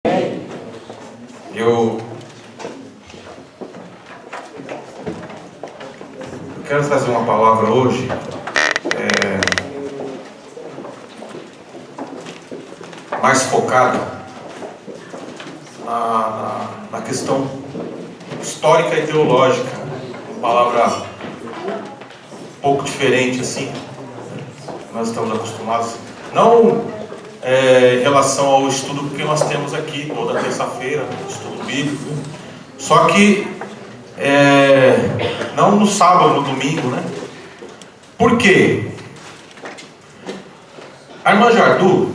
Eu quero trazer uma palavra hoje mais focada na questão histórica e teológica, uma palavra um pouco diferente assim, nós estamos acostumados, não em relação ao estudo que nós temos aqui toda terça-feira, estudo bíblico, só que não no sábado, no domingo, né? Por quê? A irmã Jardu,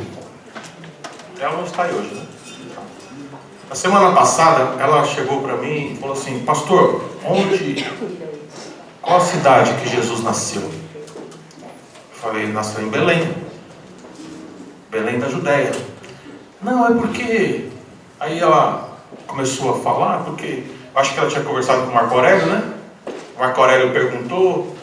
ela não está aí hoje, né? Na semana passada, ela chegou para mim e falou assim: pastor, qual a cidade que Jesus nasceu? Eu falei: nasceu em Belém, Belém da Judéia. Não, é porque... Aí ela começou a falar, porque acho que ela tinha conversado com o Marco Aurélio, né? O Marco Aurélio perguntou,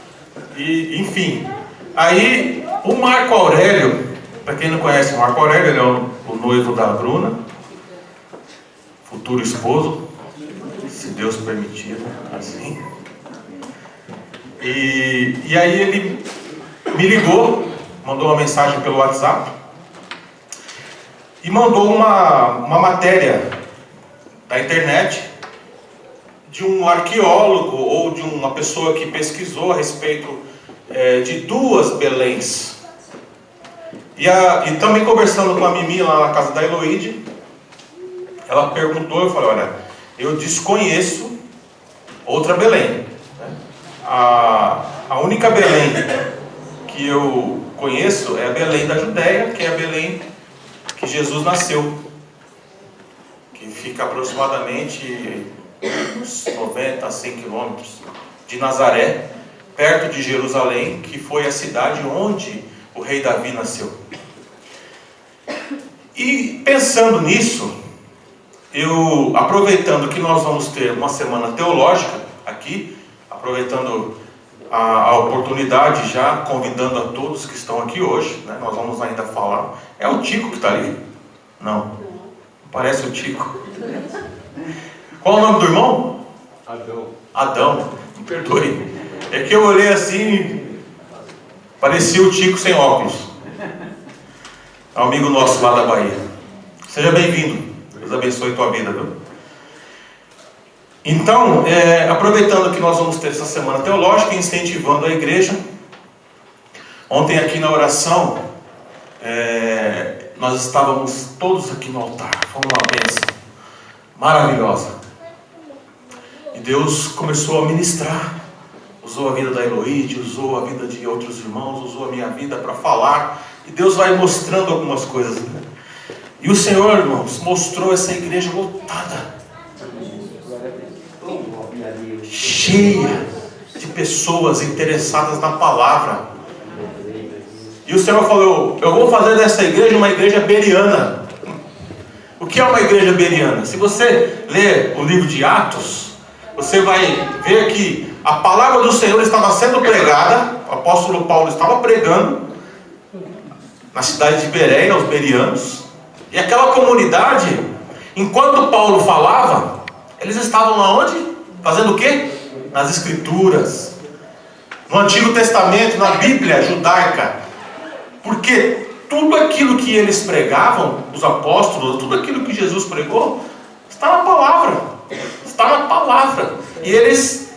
e enfim. Aí o Marco Aurélio, para quem não conhece o Marco Aurélio, ele é o noivo da Bruna, futuro esposo, se Deus permitir, assim. E aí ele me ligou, mandou uma mensagem pelo WhatsApp e mandou uma matéria da internet de um arqueólogo ou de uma pessoa que pesquisou a respeito de duas Beléns. E também conversando com a Mimi lá na casa da Eloíde, ela perguntou, eu falei: olha, eu desconheço outra Belém. A única Belém que eu conheço é a Belém da Judéia, que é a Belém que Jesus nasceu, que fica aproximadamente uns 90 a 100 quilômetros de Nazaré, perto de Jerusalém, que foi a cidade onde o rei Davi nasceu. E pensando nisso, eu, aproveitando que nós vamos ter uma semana teológica aqui, aproveitando a oportunidade, já convidando a todos que estão aqui hoje, né? Nós vamos ainda falar. É o Tico que está ali? Não, parece o Tico. Qual o nome do irmão? Adão, me perdoe. É que eu olhei assim, parecia o Tico sem óculos. É um amigo nosso lá da Bahia. Seja bem-vindo, Deus abençoe tua vida, viu? Então, aproveitando que nós vamos ter essa semana teológica, incentivando a igreja. Ontem aqui na oração, nós estávamos todos aqui no altar. Foi uma bênção maravilhosa. E Deus começou a ministrar. Usou a vida da Eloíde, usou a vida de outros irmãos, usou a minha vida para falar. E Deus vai mostrando algumas coisas, né? E o Senhor, irmãos, mostrou essa igreja lotada, cheia de pessoas interessadas na palavra. E o Senhor falou: eu vou fazer dessa igreja uma igreja bereana. O que é uma igreja bereana? Se você ler o livro de Atos, você vai ver que a palavra do Senhor estava sendo pregada. O apóstolo Paulo estava pregando na cidade de Bereia, aos bereanos. E aquela comunidade, enquanto Paulo falava, eles estavam lá onde? Fazendo o quê? Nas Escrituras, no Antigo Testamento, na Bíblia judaica. Porque tudo aquilo que eles pregavam, os apóstolos, tudo aquilo que Jesus pregou, está na palavra. Está na palavra. E eles,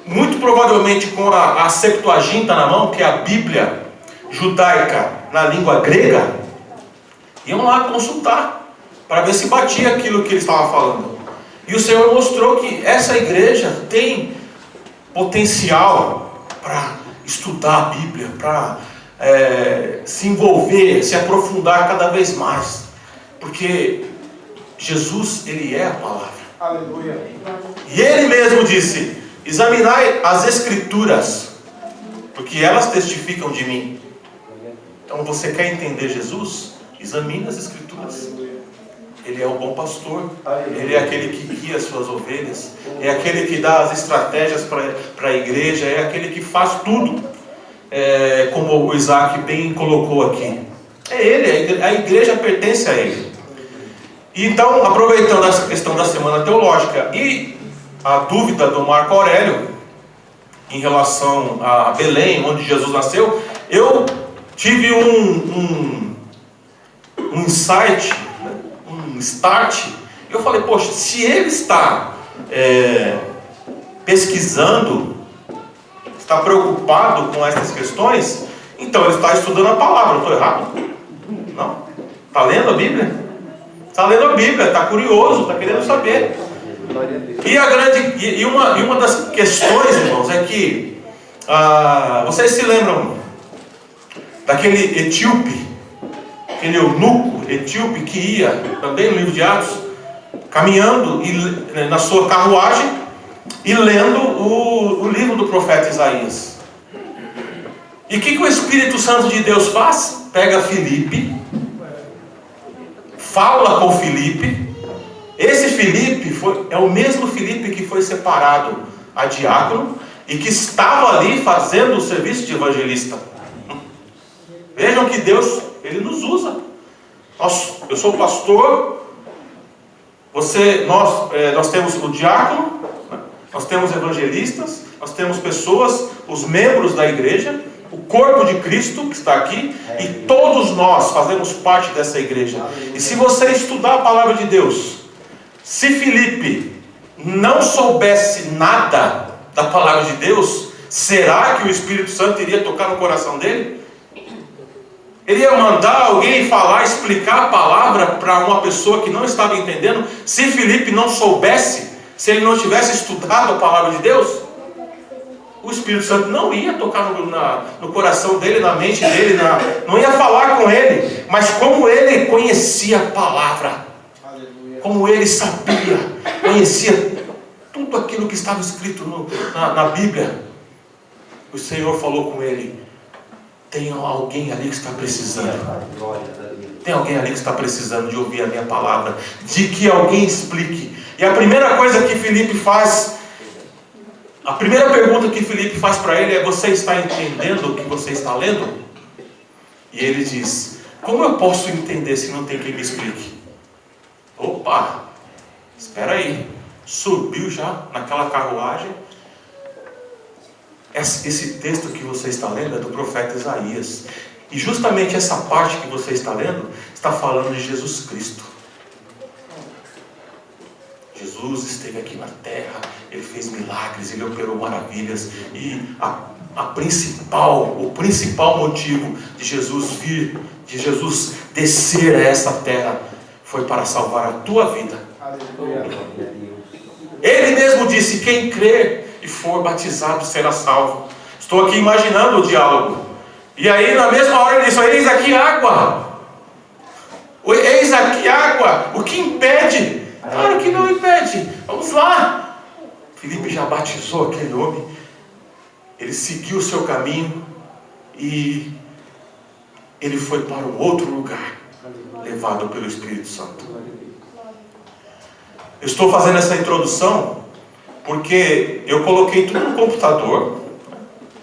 muito provavelmente com a Septuaginta na mão, que é a Bíblia judaica na língua grega, iam lá consultar para ver se batia aquilo que ele estava falando. E o Senhor mostrou que essa igreja tem potencial para estudar a Bíblia, para se envolver, se aprofundar cada vez mais, porque Jesus, Ele é a palavra. Aleluia. E Ele mesmo disse: examinai as Escrituras, porque elas testificam de mim. Então, você quer entender Jesus? Examine as Escrituras. Ele é o bom pastor. Ele é aquele que guia as suas ovelhas. É aquele que dá as estratégias para a igreja. É aquele que faz tudo, como o Isaac bem colocou aqui. É Ele, a igreja pertence a Ele. E então, aproveitando essa questão da semana teológica e a dúvida do Marco Aurélio em relação a Belém, onde Jesus nasceu, eu tive um insight, um start. Eu falei, poxa, se ele está pesquisando, está preocupado com essas questões, então ele está estudando a palavra. Não estou errado? Não? Está lendo a Bíblia? Está lendo a Bíblia, está curioso, está querendo saber. E uma das questões, irmãos, é que vocês se lembram daquele etíope, aquele eunuco etíope que ia, também no livro de Atos, caminhando na sua carruagem e lendo o livro do profeta Isaías. E o que o Espírito Santo de Deus faz? Pega Filipe, fala com Filipe. Esse Filipe é o mesmo Filipe que foi separado a diácono e que estava ali fazendo o serviço de evangelista. Vejam que Deus, Ele nos usa. Eu sou pastor, nós temos o diácono, nós temos evangelistas, nós temos pessoas, os membros da igreja, o corpo de Cristo que está aqui, e todos nós fazemos parte dessa igreja. E se você estudar a palavra de Deus, se Filipe não soubesse nada da palavra de Deus, será que o Espírito Santo iria tocar no coração dele? Ele ia mandar alguém falar, explicar a palavra para uma pessoa que não estava entendendo? Se Filipe não soubesse, se ele não tivesse estudado a palavra de Deus, o Espírito Santo não ia tocar no coração dele, na mente dele, não ia falar com ele. Mas como ele conhecia a palavra, como ele sabia, conhecia tudo aquilo que estava escrito na Bíblia, o Senhor falou com ele: tem alguém ali que está precisando. Tem alguém ali que está precisando de ouvir a minha palavra, de que alguém explique. E a primeira coisa que Filipe faz, a primeira pergunta que Filipe faz para ele é: você está entendendo o que você está lendo? E ele diz: como eu posso entender se não tem quem me explique? Opa, espera aí. Subiu já naquela carruagem. Esse texto que você está lendo é do profeta Isaías. E justamente essa parte que você está lendo está falando de Jesus Cristo. Jesus esteve aqui na terra, Ele fez milagres, Ele operou maravilhas. E o principal motivo de Jesus vir, de Jesus descer a essa terra, foi para salvar a tua vida. Ele mesmo disse: quem crer e for batizado será salvo. Estou aqui imaginando o diálogo. E aí na mesma hora ele disse: eis aqui água. Eis aqui água. O que impede? Claro que não impede. Vamos lá. Filipe já batizou aquele homem. Ele seguiu o seu caminho e ele foi para um outro lugar, levado pelo Espírito Santo. Eu estou fazendo essa introdução porque eu coloquei tudo no computador.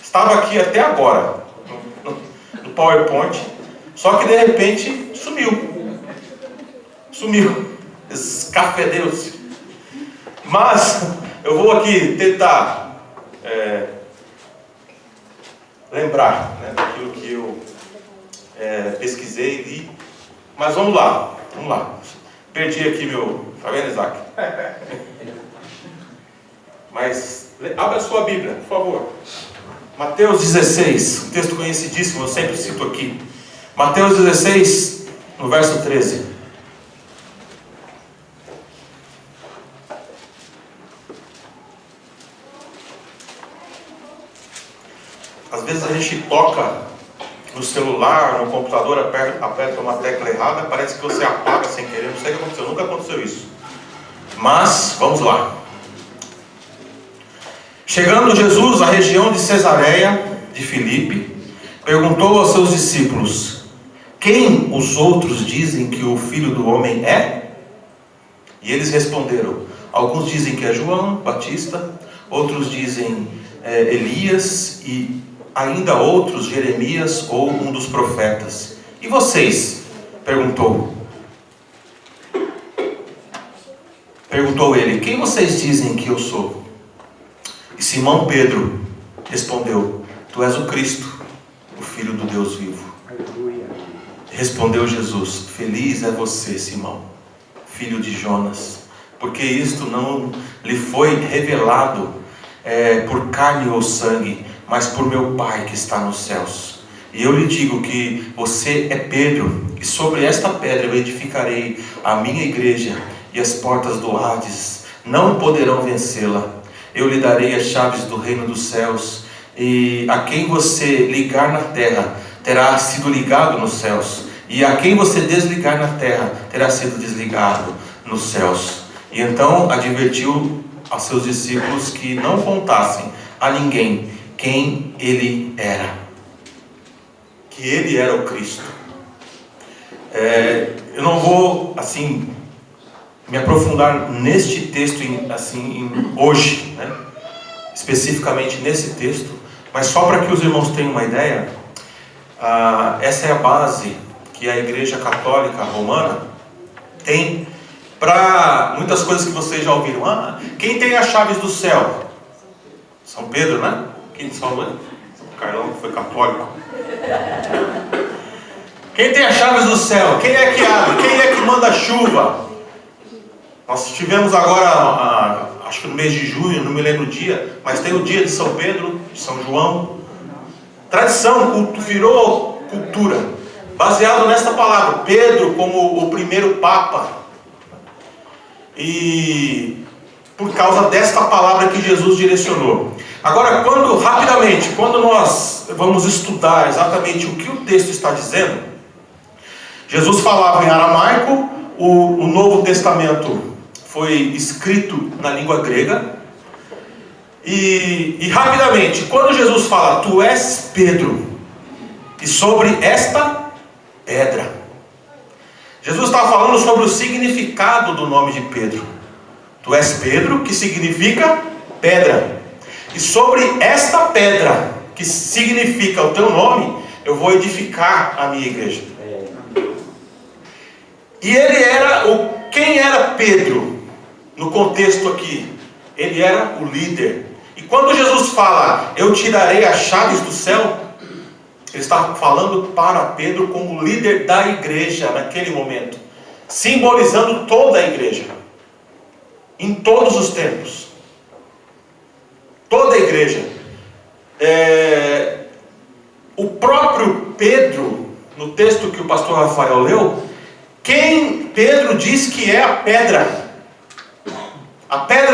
Estava aqui até agora no PowerPoint, só que de repente sumiu, escafedeu-se. Mas eu vou aqui tentar lembrar, daquilo que eu pesquisei e li. Mas vamos lá. Perdi aqui tá vendo, Isaac? Mas abra a sua Bíblia, por favor. Mateus 16, um texto conhecidíssimo, eu sempre cito aqui. Mateus 16, no verso 13. Às vezes a gente toca no celular, no computador, aperta uma tecla errada, parece que você apaga sem querer. Não sei o que aconteceu, nunca aconteceu isso. Mas, vamos lá. Chegando Jesus à região de Cesareia de Filipe, perguntou aos seus discípulos: quem os outros dizem que o Filho do Homem é? E eles responderam: alguns dizem que é João Batista, outros dizem Elias, e ainda outros Jeremias ou um dos profetas. E vocês? Perguntou. perguntou ele: quem vocês dizem que eu sou? E Simão Pedro respondeu: tu és o Cristo, o Filho do Deus vivo. Respondeu Jesus: feliz é você, Simão, filho de Jonas, porque isto não lhe foi revelado por carne ou sangue, mas por meu Pai que está nos céus. E eu lhe digo que você é Pedro, e sobre esta pedra eu edificarei a minha igreja, e as portas do Hades não poderão vencê-la. Eu lhe darei as chaves do reino dos céus, e a quem você ligar na terra terá sido ligado nos céus, e a quem você desligar na terra terá sido desligado nos céus. E então advertiu aos seus discípulos que não contassem a ninguém quem ele era, que ele era o Cristo. Eu não vou assim me aprofundar neste texto hoje, né? Especificamente nesse texto, mas só para que os irmãos tenham uma ideia, essa é a base que a Igreja Católica Romana tem para muitas coisas que vocês já ouviram. Quem tem as chaves do céu? São Pedro, né? Quem salvou? São Carlão, que foi católico. Quem tem as chaves do céu? Quem é que abre? Quem é que manda a chuva? Nós tivemos agora, acho que no mês de junho, não me lembro o dia, mas tem o dia de São Pedro, de São João. Tradição, virou cultura, baseado nesta palavra, Pedro como o primeiro Papa. E por causa desta palavra que Jesus direcionou. Agora, rapidamente, quando nós vamos estudar exatamente o que o texto está dizendo, Jesus falava em aramaico, o Novo Testamento foi escrito na língua grega, e rapidamente, quando Jesus fala, tu és Pedro, e sobre esta pedra, Jesus está falando sobre o significado do nome de Pedro. Tu és Pedro, que significa pedra, e sobre esta pedra, que significa o teu nome, eu vou edificar a minha igreja. E ele era quem era Pedro no contexto aqui? Ele era o líder. E quando Jesus fala, eu te darei as chaves do céu, ele está falando para Pedro como líder da igreja naquele momento, simbolizando toda a igreja, em todos os tempos, toda a igreja. O próprio Pedro, no texto que o pastor Rafael leu, quem Pedro diz que é a pedra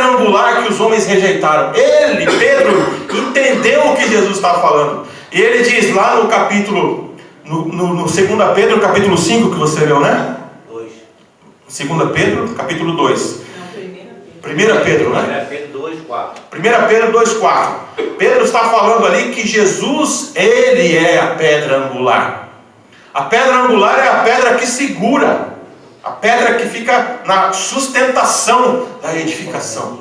angular que os homens rejeitaram. Ele, Pedro, entendeu o que Jesus está falando. E ele diz lá no capítulo, no 2 Pedro, capítulo 5, que você leu, né? 2. 2 Pedro, capítulo 2. Não, 1 Pedro, né? 1 Pedro 2, 4. 1 Pedro 2, 4. Pedro está falando ali que Jesus, ele é a pedra angular. A pedra angular é a pedra que segura, a pedra que fica na sustentação da edificação.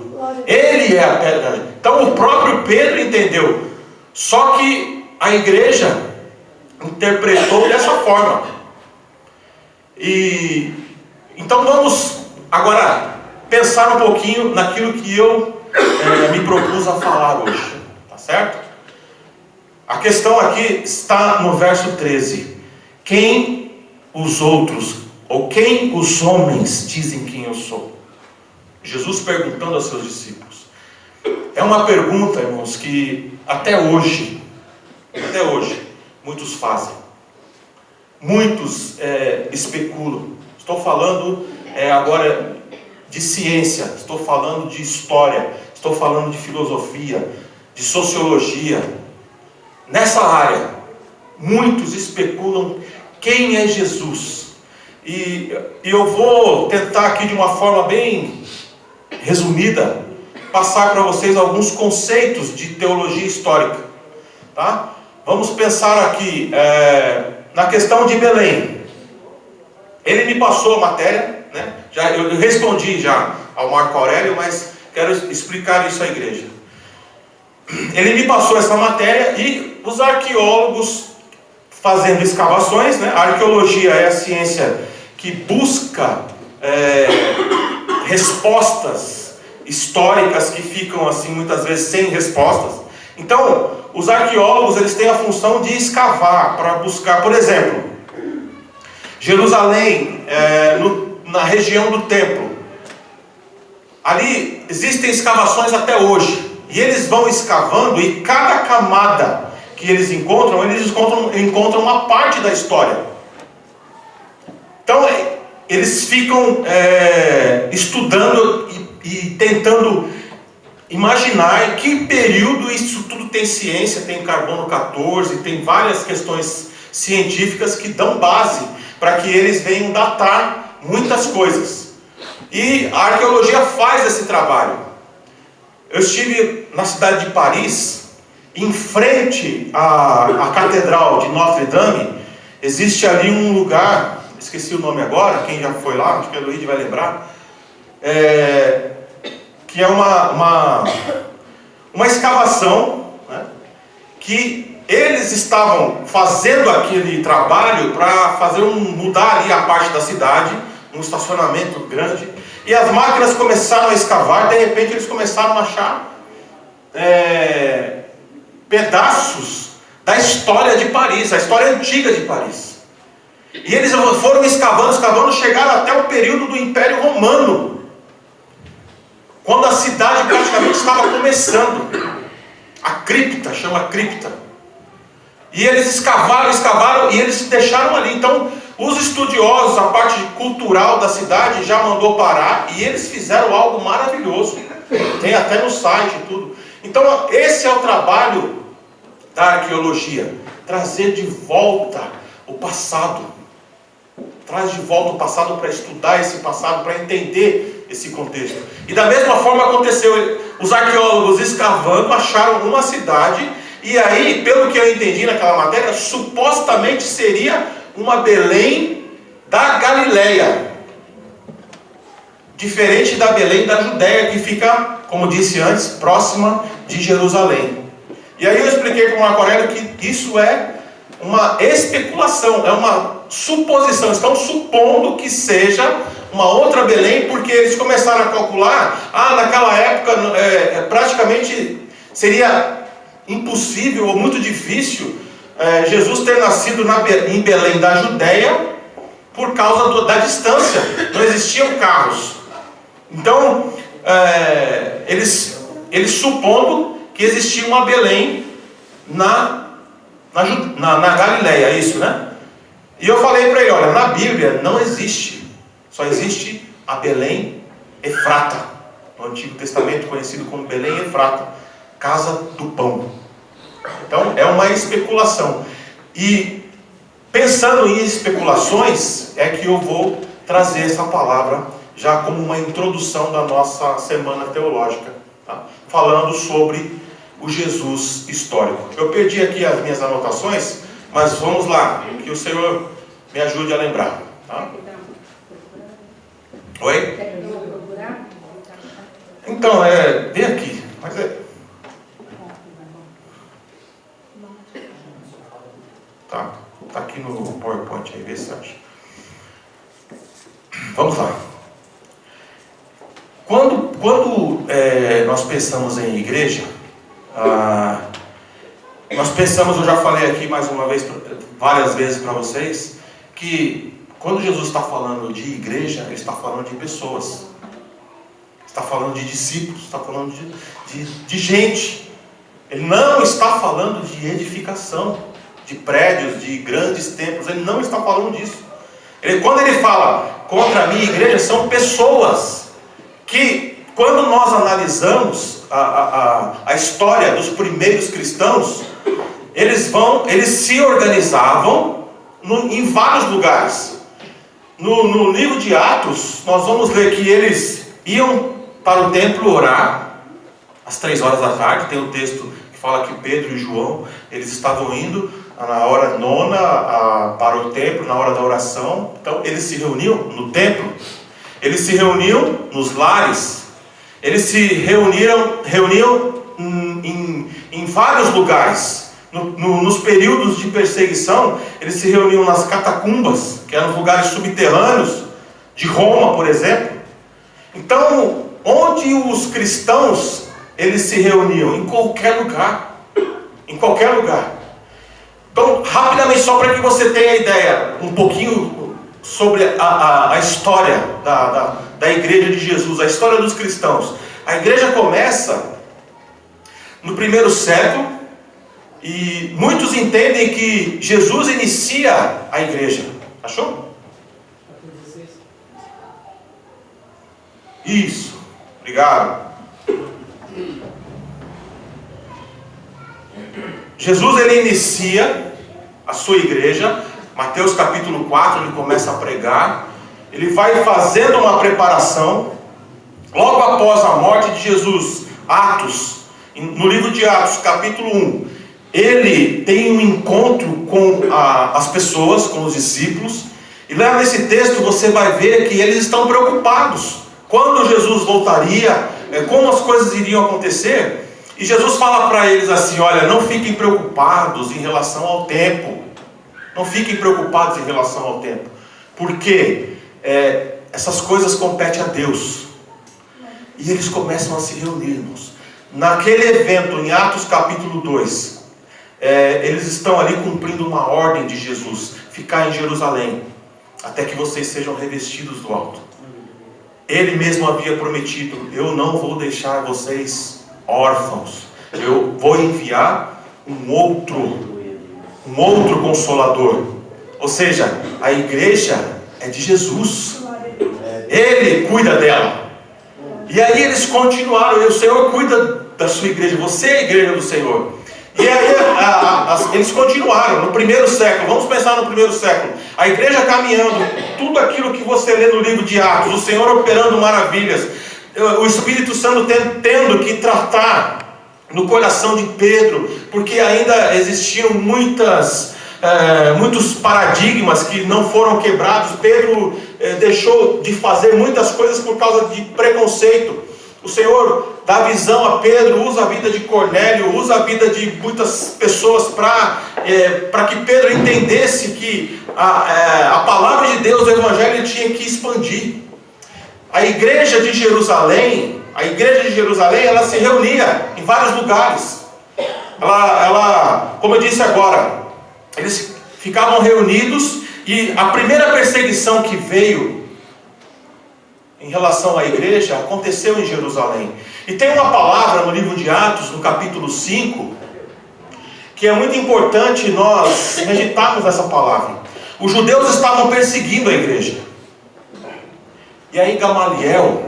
Ele é a pedra. Então o próprio Pedro entendeu. Só que a igreja interpretou dessa forma. E então vamos agora pensar um pouquinho naquilo que eu me propus a falar hoje. Tá certo? A questão aqui está no verso 13. Quem os outros, ou quem os homens dizem quem eu sou? Jesus perguntando aos seus discípulos. É uma pergunta, irmãos, que até hoje, muitos fazem. Muitos especulam. Estou falando agora de ciência, estou falando de história, estou falando de filosofia, de sociologia. Nessa área, muitos especulam quem é Jesus. E eu vou tentar aqui de uma forma bem resumida passar para vocês alguns conceitos de teologia histórica, tá? Vamos pensar aqui na questão de Belém. Ele me passou a matéria, né? Eu respondi já ao Marco Aurélio, mas quero explicar isso à igreja. Ele me passou essa matéria e os arqueólogos fazendo escavações, né? A arqueologia é a ciência que busca respostas históricas que ficam assim muitas vezes sem respostas. Então, os arqueólogos eles têm a função de escavar para buscar, por exemplo, Jerusalém, na região do templo. Ali existem escavações até hoje. E eles vão escavando e cada camada que eles encontram uma parte da história. Então, eles ficam estudando e tentando imaginar em que período isso tudo tem ciência, tem carbono 14, tem várias questões científicas que dão base para que eles venham datar muitas coisas. E a arqueologia faz esse trabalho. Eu estive na cidade de Paris, em frente à Catedral de Notre Dame. Existe ali um lugar, esqueci o nome agora, quem já foi lá, acho que a Luíde vai lembrar, que é uma escavação, né, que eles estavam fazendo aquele trabalho para mudar ali a parte da cidade, um estacionamento grande. E as máquinas começaram a escavar, de repente eles começaram a achar pedaços da história de Paris, a história antiga de Paris. E eles foram escavando, chegaram até o período do Império Romano, quando a cidade praticamente estava começando. A cripta, chama cripta. E eles escavaram e eles deixaram ali. Então, os estudiosos, a parte cultural da cidade já mandou parar e eles fizeram algo maravilhoso. Tem até no site e tudo. Então, esse é o trabalho da arqueologia. Trazer de volta o passado. Traz de volta o passado para estudar esse passado, para entender esse contexto. E da mesma forma aconteceu. Os arqueólogos escavando acharam uma cidade. E aí, pelo que eu entendi naquela matéria, supostamente seria uma Belém da Galileia, diferente da Belém da Judéia, que fica, como disse antes, próxima de Jerusalém. E aí eu expliquei para o Marco Aurélio que isso é uma especulação, é uma suposição. Estão supondo que seja uma outra Belém, porque eles começaram a calcular, naquela época praticamente seria impossível ou muito difícil Jesus ter nascido em Belém da Judéia por causa da distância. Não existiam carros. Então, eles supondo que existia uma Belém na Galileia, é isso, né? E eu falei para ele, olha, na Bíblia não existe, só existe a Belém Efrata, no Antigo Testamento conhecido como Belém Efrata, casa do pão. Então é uma especulação. E pensando em especulações, é que eu vou trazer essa palavra já como uma introdução da nossa semana teológica, tá? Falando sobre o Jesus histórico. Eu perdi aqui as minhas anotações, mas vamos lá, que o Senhor me ajude a lembrar, tá? Oi? Então, vem aqui, mas tá aqui no PowerPoint aí, vê se acha. Vamos lá. Quando nós pensamos em igreja, nós pensamos, eu já falei aqui mais uma vez, várias vezes para vocês, que quando Jesus está falando de igreja, Ele está falando de pessoas, está falando de discípulos, está falando de gente. Ele não está falando de edificação, de prédios, de grandes templos. Ele não está falando disso. Quando ele fala contra a minha igreja, são pessoas que, quando nós analisamos a história dos primeiros cristãos, eles se organizavam em vários lugares. No livro de Atos, nós vamos ler que eles iam para o templo orar às 3 horas da tarde. Tem um texto que fala que Pedro e João, eles estavam indo na hora 9 para o templo, na hora da oração. Então eles se reuniam no templo, eles se reuniam nos lares, eles se reuniam em vários lugares. Nos períodos de perseguição, eles se reuniam nas catacumbas, que eram lugares subterrâneos de Roma, por exemplo. Então, onde os cristãos, eles se reuniam? Em qualquer lugar. Em qualquer lugar. Então, rapidamente, só para que você tenha ideia, um pouquinho sobre a história da igreja de Jesus, a história dos cristãos. A igreja começa no primeiro século, e muitos entendem que Jesus inicia a igreja. Achou? Isso, obrigado. Jesus, ele inicia a sua igreja. Mateus capítulo 4, ele começa a pregar. Ele vai fazendo uma preparação. Logo após a morte de Jesus, Atos, no livro de Atos capítulo 1, ele tem um encontro com as pessoas, com os discípulos. E lá nesse texto você vai ver que eles estão preocupados. Quando Jesus voltaria, como as coisas iriam acontecer. E Jesus fala para eles assim: olha, não fiquem preocupados em relação ao tempo. Não fiquem preocupados em relação ao tempo. Porque essas coisas competem a Deus. E eles começam a se reunir, irmãos. Naquele evento, em Atos capítulo 2, eles estão ali cumprindo uma ordem de Jesus: ficar em Jerusalém, até que vocês sejam revestidos do alto. Ele mesmo havia prometido: eu não vou deixar vocês órfãos. Eu vou enviar um outro Consolador. Ou seja, a igreja é de Jesus. Ele cuida dela. E aí eles continuaram. E o Senhor cuida da sua igreja. Você é a igreja do Senhor. E aí eles continuaram no primeiro século. Vamos pensar no primeiro século. A igreja caminhando, tudo aquilo que você lê no livro de Atos, o Senhor operando maravilhas, o Espírito Santo tendo que tratar no coração de Pedro, porque ainda existiam muitos paradigmas que não foram quebrados. Pedro deixou de fazer muitas coisas por causa de preconceito. O Senhor dá visão a Pedro, usa a vida de Cornélio, usa a vida de muitas pessoas para que Pedro entendesse que a palavra de Deus, o Evangelho, tinha que expandir. A igreja de Jerusalém, ela se reunia em vários lugares. Ela, como eu disse agora, eles ficavam reunidos, e a primeira perseguição que veio em relação à igreja aconteceu em Jerusalém. E tem uma palavra no livro de Atos, no capítulo 5, que é muito importante nós meditarmos nessa palavra. Os judeus estavam perseguindo a igreja. E aí Gamaliel,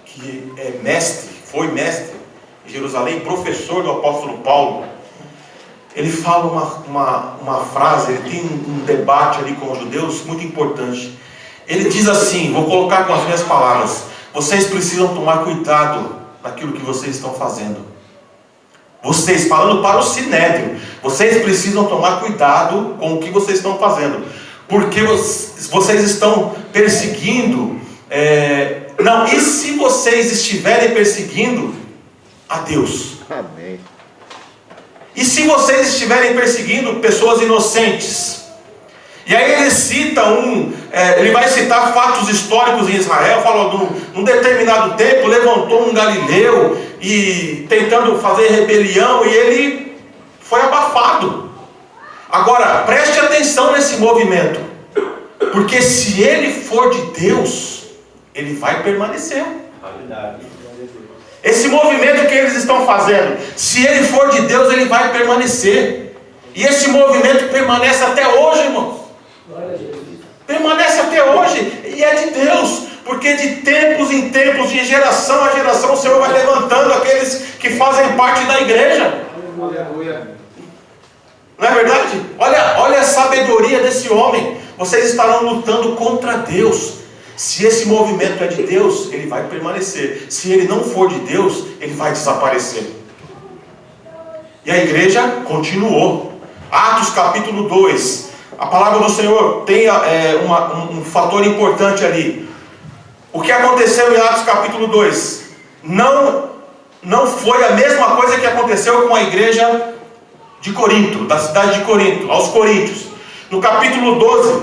que foi mestre em Jerusalém, professor do apóstolo Paulo, ele fala uma frase, ele tem um debate ali com os judeus muito importante. Ele diz assim, vou colocar com as minhas palavras: vocês precisam tomar cuidado naquilo que vocês estão fazendo. Vocês, falando para o Sinédrio, vocês precisam tomar cuidado com o que vocês estão fazendo, porque vocês estão perseguindo. E se vocês estiverem perseguindo a Deus? Amém. E se vocês estiverem perseguindo pessoas inocentes? E aí ele cita ele vai citar fatos históricos em Israel. Fala, num determinado tempo levantou um galileu e tentando fazer rebelião, e ele foi abafado. Agora preste atenção nesse movimento, porque se ele for de Deus, ele vai permanecer. Esse movimento que eles estão fazendo, se ele for de Deus, ele vai permanecer. E esse movimento permanece até hoje, irmãos. Permanece até hoje, e é de Deus, porque de tempos em tempos, de geração a geração, o Senhor vai levantando aqueles que fazem parte da igreja. Não é verdade? Olha a sabedoria desse homem. Vocês estarão lutando contra Deus. Se esse movimento é de Deus, ele vai permanecer. Se ele não for de Deus, ele vai desaparecer. E a igreja continuou. Atos capítulo 2. A palavra do Senhor tem um fator importante ali. O que aconteceu em Atos capítulo 2 não foi a mesma coisa que aconteceu com a igreja de Corinto, da cidade de Corinto, aos Coríntios. No capítulo 12,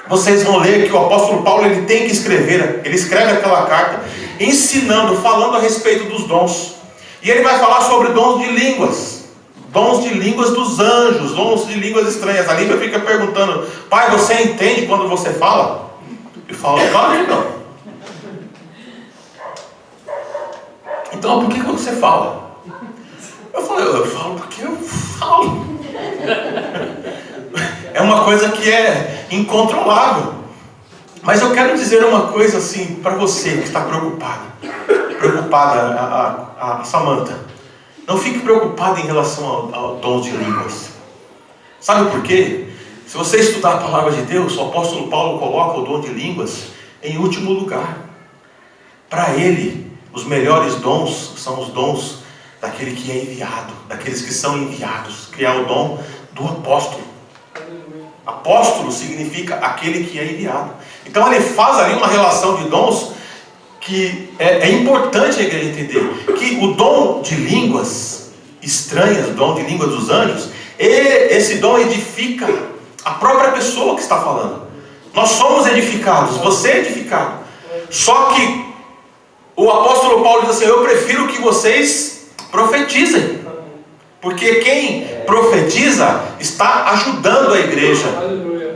vocês vão ler que o apóstolo Paulo ele tem que escrever, ele escreve aquela carta, ensinando, falando a respeito dos dons. E ele vai falar sobre dons de línguas dos anjos, dons de línguas estranhas. A Lívia fica perguntando: pai, você entende quando você fala? Eu falo: claro que não. Então por que você fala? Eu falo porque eu falo. É uma coisa que é incontrolável. Mas eu quero dizer uma coisa assim para você que está preocupada, a Samantha. Não fique preocupada em relação ao dons de línguas. Sabe por quê? Se você estudar a palavra de Deus, o apóstolo Paulo coloca o dom de línguas em último lugar. Para ele, os melhores dons são os dons daquele que é enviado, daqueles que são enviados, que é o dom do apóstolo. Apóstolo significa aquele que é enviado. Então ele faz ali uma relação de dons que é importante a igreja entender. Que o dom de línguas estranhas, o dom de línguas dos anjos, esse dom edifica a própria pessoa que está falando. Nós somos edificados, você é edificado. Só que o apóstolo Paulo diz assim: eu prefiro que vocês profetizem. Porque quem profetiza está ajudando a igreja,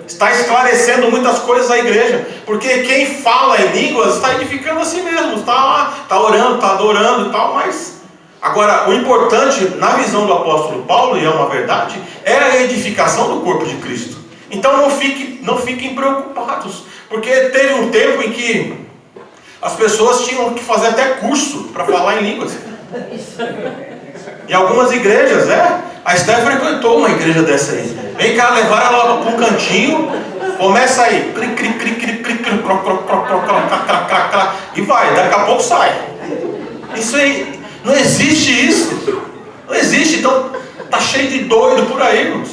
está esclarecendo muitas coisas à igreja. Porque quem fala em línguas está edificando a si mesmo, está orando, está adorando e tal. Mas agora, o importante na visão do apóstolo Paulo, e é uma verdade, é a edificação do corpo de Cristo. Então não fiquem preocupados, porque teve um tempo em que as pessoas tinham que fazer até curso para falar em línguas. Em algumas igrejas, a Esther frequentou uma igreja dessa aí. Vem cá, levar ela para um cantinho, começa aí, e vai, daqui a pouco sai. Isso aí, não existe isso. Não existe. Então, está cheio de doido por aí, irmãos.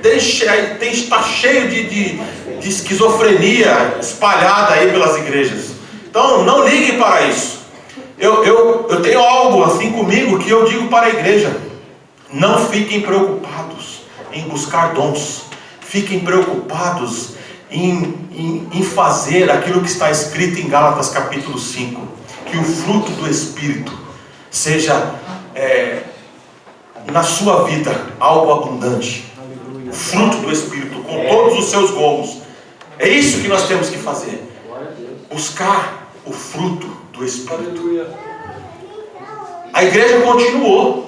Está cheio de esquizofrenia espalhada aí pelas igrejas. Então, não ligue para isso. Eu tenho algo assim comigo que eu digo para a igreja: não fiquem preocupados em buscar dons. Fiquem preocupados em fazer aquilo que está escrito em Gálatas capítulo 5. Que o fruto do Espírito seja na sua vida algo abundante. O fruto do Espírito, com todos os seus gomos. É isso que nós temos que fazer. Buscar o fruto do Espírito. A igreja continuou.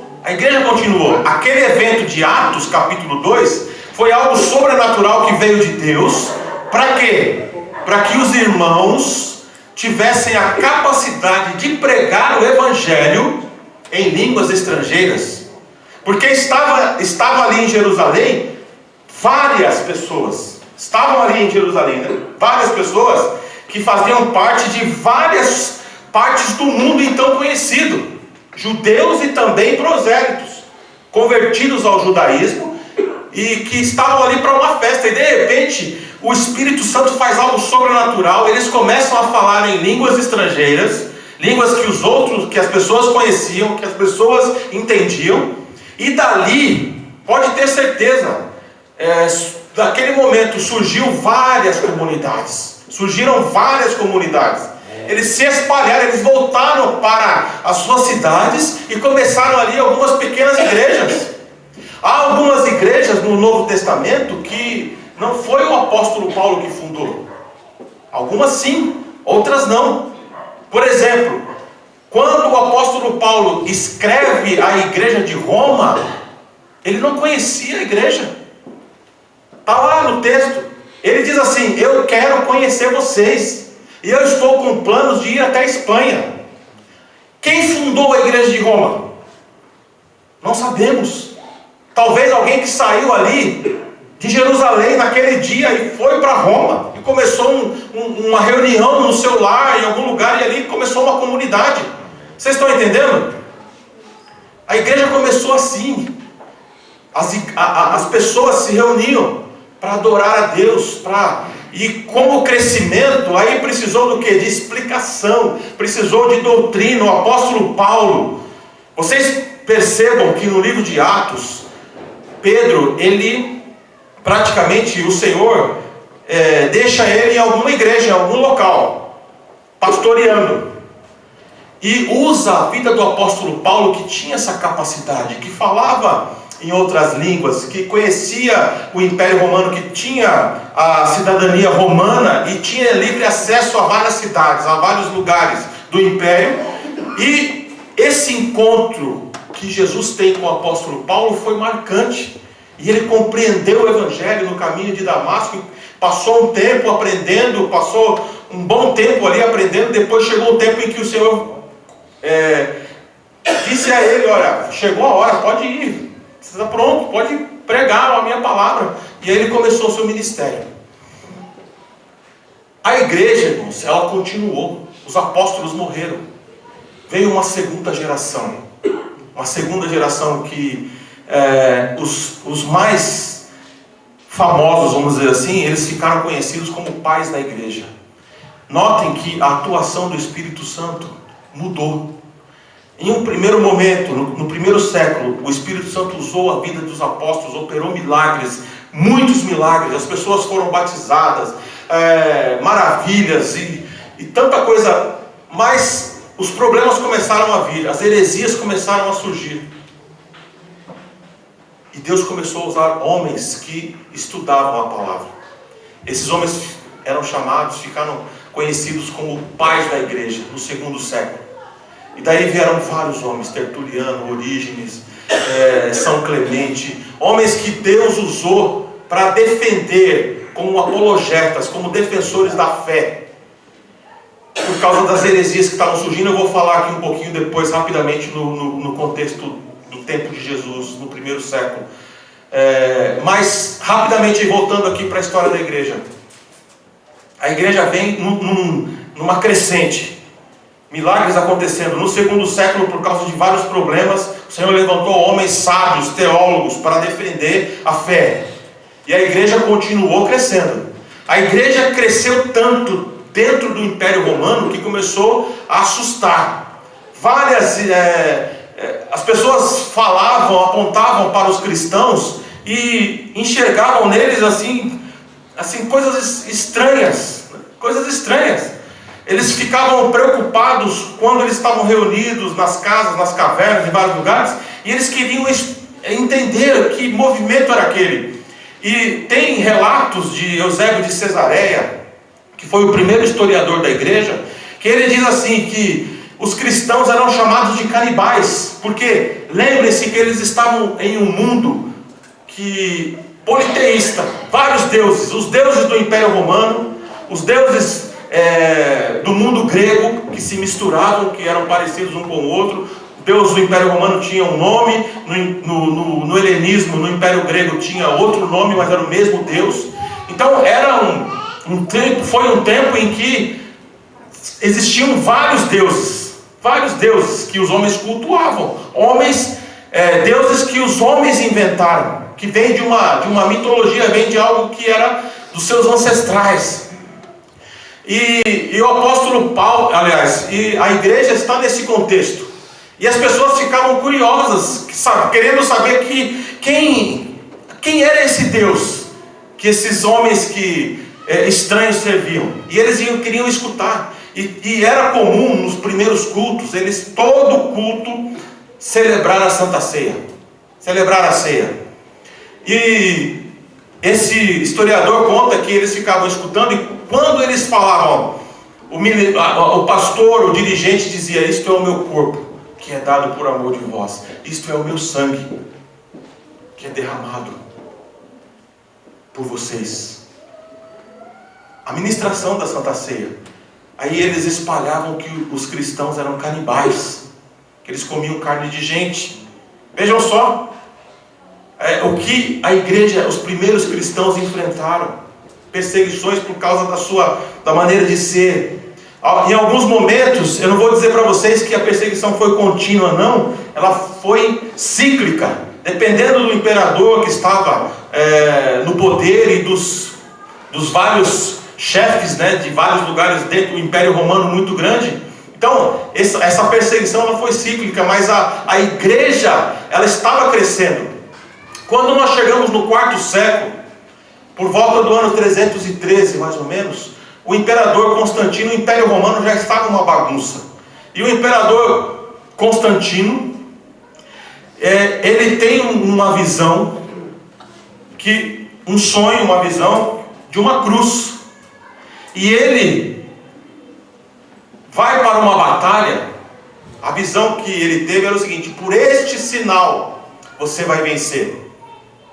Aquele evento de Atos capítulo 2 foi algo sobrenatural que veio de Deus. Para quê? Para que os irmãos tivessem a capacidade de pregar o Evangelho em línguas estrangeiras. Porque estava ali em Jerusalém várias pessoas. Várias pessoas que faziam parte de várias partes do mundo então conhecido. Judeus e também prosélitos, convertidos ao judaísmo e que estavam ali para uma festa. E de repente o Espírito Santo faz algo sobrenatural. Eles começam a falar em línguas estrangeiras, línguas que as pessoas conheciam, que as pessoas entendiam. E dali, pode ter certeza, daquele momento surgiram várias comunidades. Eles se espalharam, eles voltaram para as suas cidades e começaram ali algumas pequenas igrejas. Há algumas igrejas no Novo Testamento que não foi o apóstolo Paulo que fundou. Algumas sim, outras não. Por exemplo, quando o apóstolo Paulo escreve a igreja de Roma, ele não conhecia a igreja. Está lá no texto. Ele diz assim: eu quero conhecer vocês, e eu estou com planos de ir até a Espanha. Quem fundou a igreja de Roma? Não sabemos. Talvez alguém que saiu ali de Jerusalém naquele dia e foi para Roma, e começou uma reunião no seu lar, em algum lugar, e ali começou uma comunidade. Vocês estão entendendo? A igreja começou assim. As pessoas se reuniam para adorar a Deus, e como crescimento, aí precisou do quê? De explicação, precisou de doutrina. O apóstolo Paulo, vocês percebam que no livro de Atos, Pedro, ele praticamente, o Senhor deixa ele em alguma igreja, em algum local, pastoreando. E usa a vida do apóstolo Paulo, que tinha essa capacidade, que falava em outras línguas, que conhecia o Império Romano, que tinha a cidadania romana e tinha livre acesso a várias cidades, a vários lugares do Império. E esse encontro que Jesus tem com o apóstolo Paulo foi marcante. E ele compreendeu o Evangelho no caminho de Damasco, passou um tempo aprendendo, passou um bom tempo ali aprendendo. Depois chegou um tempo em que o Senhor disse a ele: olha, chegou a hora, pode ir, você está pronto, pode pregar a minha palavra. E aí ele começou o seu ministério. A igreja, irmãos, ela continuou. Os apóstolos morreram. Veio uma segunda geração. Uma segunda geração que os mais famosos, vamos dizer assim, eles ficaram conhecidos como pais da igreja. Notem que a atuação do Espírito Santo mudou. Em um primeiro momento, no primeiro século, o Espírito Santo usou a vida dos apóstolos, operou milagres, muitos milagres, as pessoas foram batizadas, maravilhas e tanta coisa, mas os problemas começaram a vir, as heresias começaram a surgir. E Deus começou a usar homens que estudavam a palavra. Esses homens eram chamados, ficaram conhecidos como pais da igreja no segundo século. E daí vieram vários homens, Tertuliano, Orígenes, São Clemente, homens que Deus usou para defender como apologetas, como defensores da fé. Por causa das heresias que estavam surgindo, eu vou falar aqui um pouquinho depois, rapidamente, no contexto do tempo de Jesus, no primeiro século. Mas, rapidamente, voltando aqui para a história da igreja. A igreja vem numa crescente. Milagres acontecendo. No segundo século, por causa de vários problemas, o Senhor levantou homens sábios, teólogos, para defender a fé. E a igreja continuou crescendo. A igreja cresceu tanto dentro do Império Romano que começou a assustar. As pessoas falavam, apontavam para os cristãos e enxergavam neles assim coisas estranhas. Eles ficavam preocupados quando eles estavam reunidos nas casas, nas cavernas, em vários lugares, e eles queriam entender que movimento era aquele. E tem relatos de Eusébio de Cesareia, que foi o primeiro historiador da igreja, que ele diz assim, que os cristãos eram chamados de canibais, porque lembrem-se que eles estavam em um mundo politeísta, vários deuses, os deuses do Império Romano, os deuses do mundo grego, que se misturavam, que eram parecidos um com o outro. O Deus do Império Romano tinha um nome, no helenismo, no Império Grego tinha outro nome, mas era o mesmo Deus. Então era foi um tempo em que existiam vários deuses que os homens cultuavam, deuses que os homens inventaram, que vem de uma mitologia, vem de algo que era dos seus ancestrais. E o apóstolo Paulo, e a igreja está nesse contexto. E as pessoas ficavam curiosas, querendo saber quem era esse Deus que esses homens estranhos serviam. E eles queriam escutar. E era comum nos primeiros cultos, todo culto, celebrar a Santa Ceia. Celebrar a ceia. E esse historiador conta que eles ficavam escutando, e quando eles falavam, o pastor, o dirigente dizia: isto é o meu corpo, que é dado por amor de vós. Isto é o meu sangue, que é derramado por vocês. A ministração da Santa Ceia. Aí eles espalhavam que os cristãos eram canibais, que eles comiam carne de gente. Vejam só o que a igreja, os primeiros cristãos enfrentaram: perseguições por causa da maneira de ser. Em alguns momentos, eu não vou dizer para vocês que a perseguição foi contínua, não. Ela foi cíclica, dependendo do imperador que estava no poder e dos vários chefes, de vários lugares dentro do Império Romano muito grande. Então, essa perseguição ela foi cíclica, mas a igreja ela estava crescendo. Quando nós chegamos no quarto século, por volta do ano 313, mais ou menos, o imperador Constantino, o Império Romano já estava uma bagunça. E o imperador Constantino, ele tem uma visão, um sonho, uma visão de uma cruz. E ele vai para uma batalha. A visão que ele teve era o seguinte: por este sinal você vai vencer.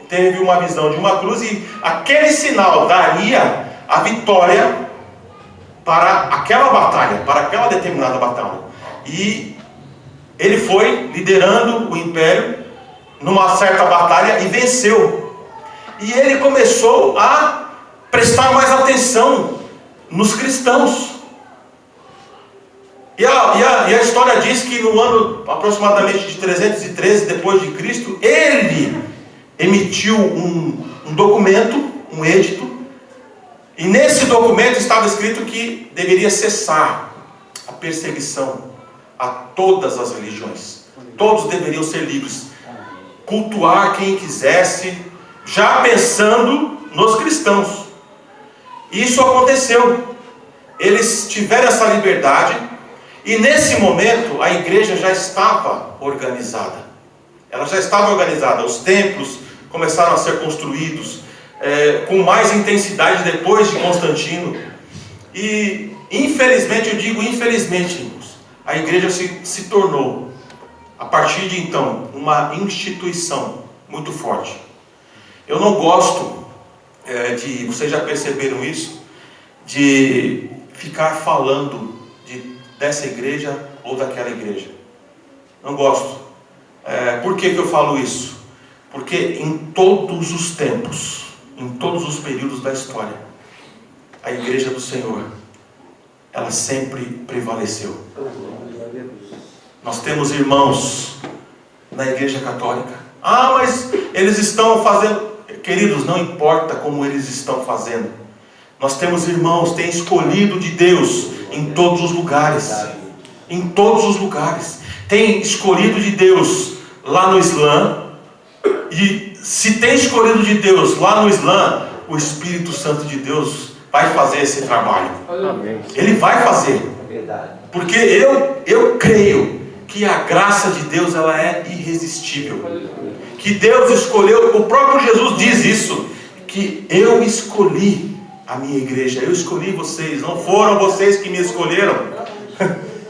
Teve uma visão de uma cruz e aquele sinal daria a vitória para aquela batalha, para aquela determinada batalha. E ele foi liderando o império numa certa batalha e venceu. E ele começou a prestar mais atenção nos cristãos. E a história diz que no ano aproximadamente de 313 depois de Cristo, ele emitiu um documento, um edito, e nesse documento estava escrito que deveria cessar a perseguição a todas as religiões. Todos deveriam ser livres, cultuar quem quisesse, já pensando nos cristãos. E isso aconteceu. Eles tiveram essa liberdade, e nesse momento a igreja já estava organizada. Ela já estava organizada. Os templos começaram a ser construídos com mais intensidade depois de Constantino. E infelizmente, eu digo infelizmente, irmãos, a igreja se tornou, a partir de então, uma instituição muito forte. Eu não gosto vocês já perceberam isso, de ficar falando dessa igreja ou daquela igreja. Não gosto. Por que eu falo isso? Porque em todos os tempos, em todos os períodos da história, a igreja do Senhor, ela sempre prevaleceu. Nós temos irmãos na igreja católica. Mas eles estão fazendo... Queridos, não importa como eles estão fazendo. Nós temos irmãos, tem escolhido de Deus em todos os lugares. Em todos os lugares. Tem escolhido de Deus lá no Islã. E se tem escolhido de Deus lá no Islã, o Espírito Santo de Deus vai fazer esse trabalho. Ele vai fazer. Porque eu creio que a graça de Deus, ela é irresistível. Que Deus escolheu, o próprio Jesus diz isso, que eu escolhi a minha igreja, eu escolhi vocês, não foram vocês que me escolheram.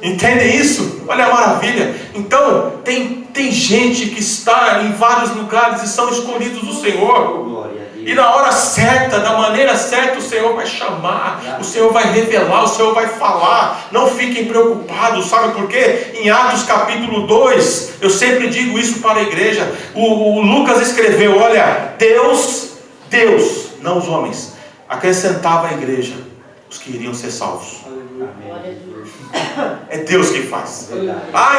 Entendem isso? Olha a maravilha. Então, tem gente que está em vários lugares e são escolhidos do Senhor. E na hora certa, da maneira certa, o Senhor vai chamar, o Senhor vai revelar, o Senhor vai falar. Não fiquem preocupados, sabe por quê? Em Atos capítulo 2, eu sempre digo isso para a igreja. O Lucas escreveu, olha, Deus, não os homens, acrescentava à igreja os que iriam ser salvos. É Deus que faz.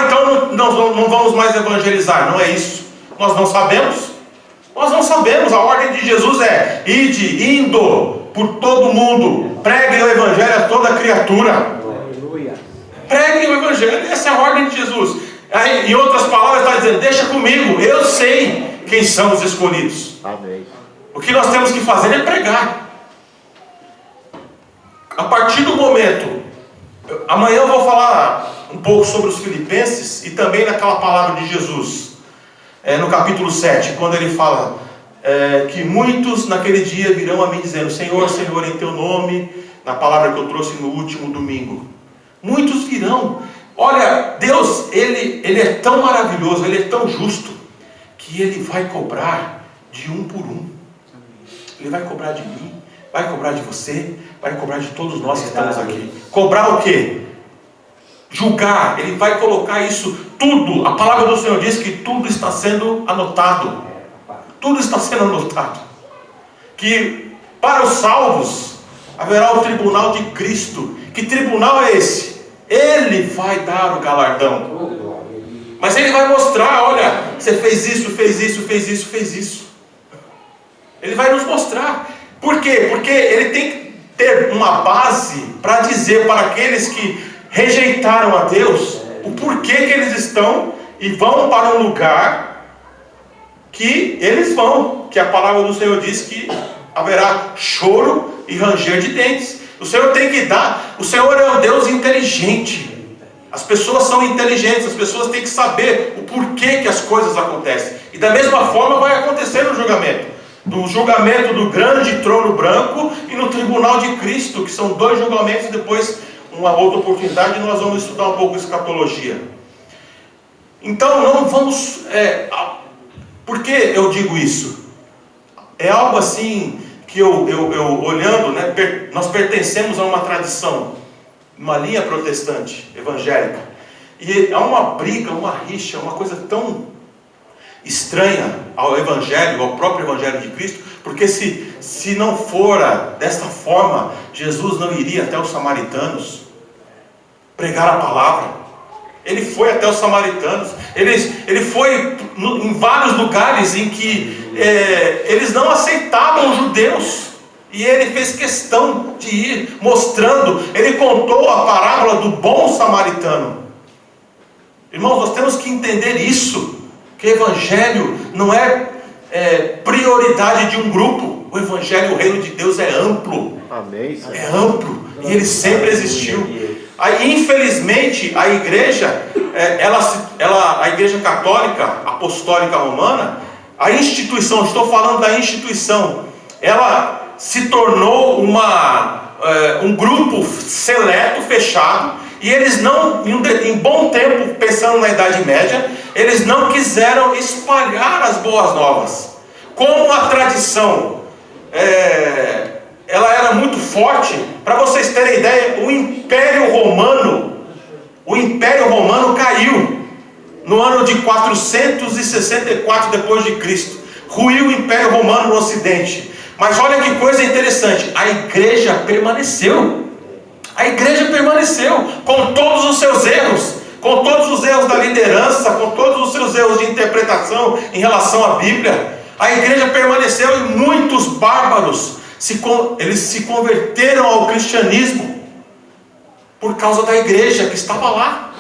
Então não vamos mais evangelizar. Não é isso. Nós não sabemos. Nós não sabemos. A ordem de Jesus é: indo por todo mundo, preguem o evangelho a toda criatura. Preguem o evangelho. Essa é a ordem de Jesus. Aí, em outras palavras, está dizendo: deixa comigo, eu sei quem são os escolhidos. O que nós temos que fazer é pregar. A partir do momento, amanhã eu vou falar um pouco sobre os filipenses e também naquela palavra de Jesus, no capítulo 7, quando ele fala que muitos naquele dia virão a mim dizendo: Senhor, Senhor, em teu nome, na palavra que eu trouxe no último domingo. Muitos virão. Olha, Deus, Ele é tão maravilhoso, Ele é tão justo, que Ele vai cobrar de um por um. Ele vai cobrar de mim, vai cobrar de você, vai cobrar de todos nós que estamos aqui. Cobrar o quê? Julgar. Ele vai colocar isso tudo. A palavra do Senhor diz que tudo está sendo anotado. Tudo está sendo anotado. Que para os salvos haverá o tribunal de Cristo. Que tribunal é esse? Ele vai dar o galardão. Mas Ele vai mostrar: olha, você fez isso, fez isso, fez isso, fez isso. Ele vai nos mostrar. Por quê? Porque Ele tem que ter uma base para dizer para aqueles que rejeitaram a Deus o porquê que eles estão e vão para um lugar que eles vão, que a palavra do Senhor diz que haverá choro e ranger de dentes. O Senhor tem que dar. O Senhor é um Deus inteligente. As pessoas são inteligentes, as pessoas têm que saber o porquê que as coisas acontecem. E da mesma forma vai acontecer no julgamento. No julgamento do grande trono branco e no tribunal de Cristo, que são dois julgamentos. Depois, uma outra oportunidade, nós vamos estudar um pouco escatologia. Então não vamos... por que eu digo isso? É algo assim que eu olhando, né, nós pertencemos a uma tradição, uma linha protestante, evangélica. E há uma briga, uma rixa, uma coisa tão estranha ao Evangelho, ao próprio Evangelho de Cristo, porque se não fora desta forma, Jesus não iria até os samaritanos pregar a palavra. Ele foi até os samaritanos, ele foi em vários lugares em que eles não aceitavam os judeus, e ele fez questão de ir mostrando. Ele contou a parábola do bom samaritano. Irmãos, nós temos que entender isso, que o Evangelho não é prioridade de um grupo. O Evangelho, o reino de Deus é amplo. Amém. É amplo, e ele sempre existiu. Aí, infelizmente, a igreja, a igreja católica, apostólica romana, a instituição, estou falando da instituição, ela se tornou um grupo seleto, fechado, e eles não, em bom tempo, pensando na Idade Média, eles não quiseram espalhar as boas novas. Como a tradição ela era muito forte, para vocês terem ideia, o Império Romano caiu no ano de 464 depois de Cristo. Ruiu o Império Romano no Ocidente. Mas olha que coisa interessante, a igreja permaneceu. A igreja permaneceu com todos os seus erros, com todos os erros da liderança, com todos os seus erros de interpretação em relação à Bíblia. A igreja permaneceu, e muitos bárbaros eles se converteram ao cristianismo por causa da igreja que estava lá,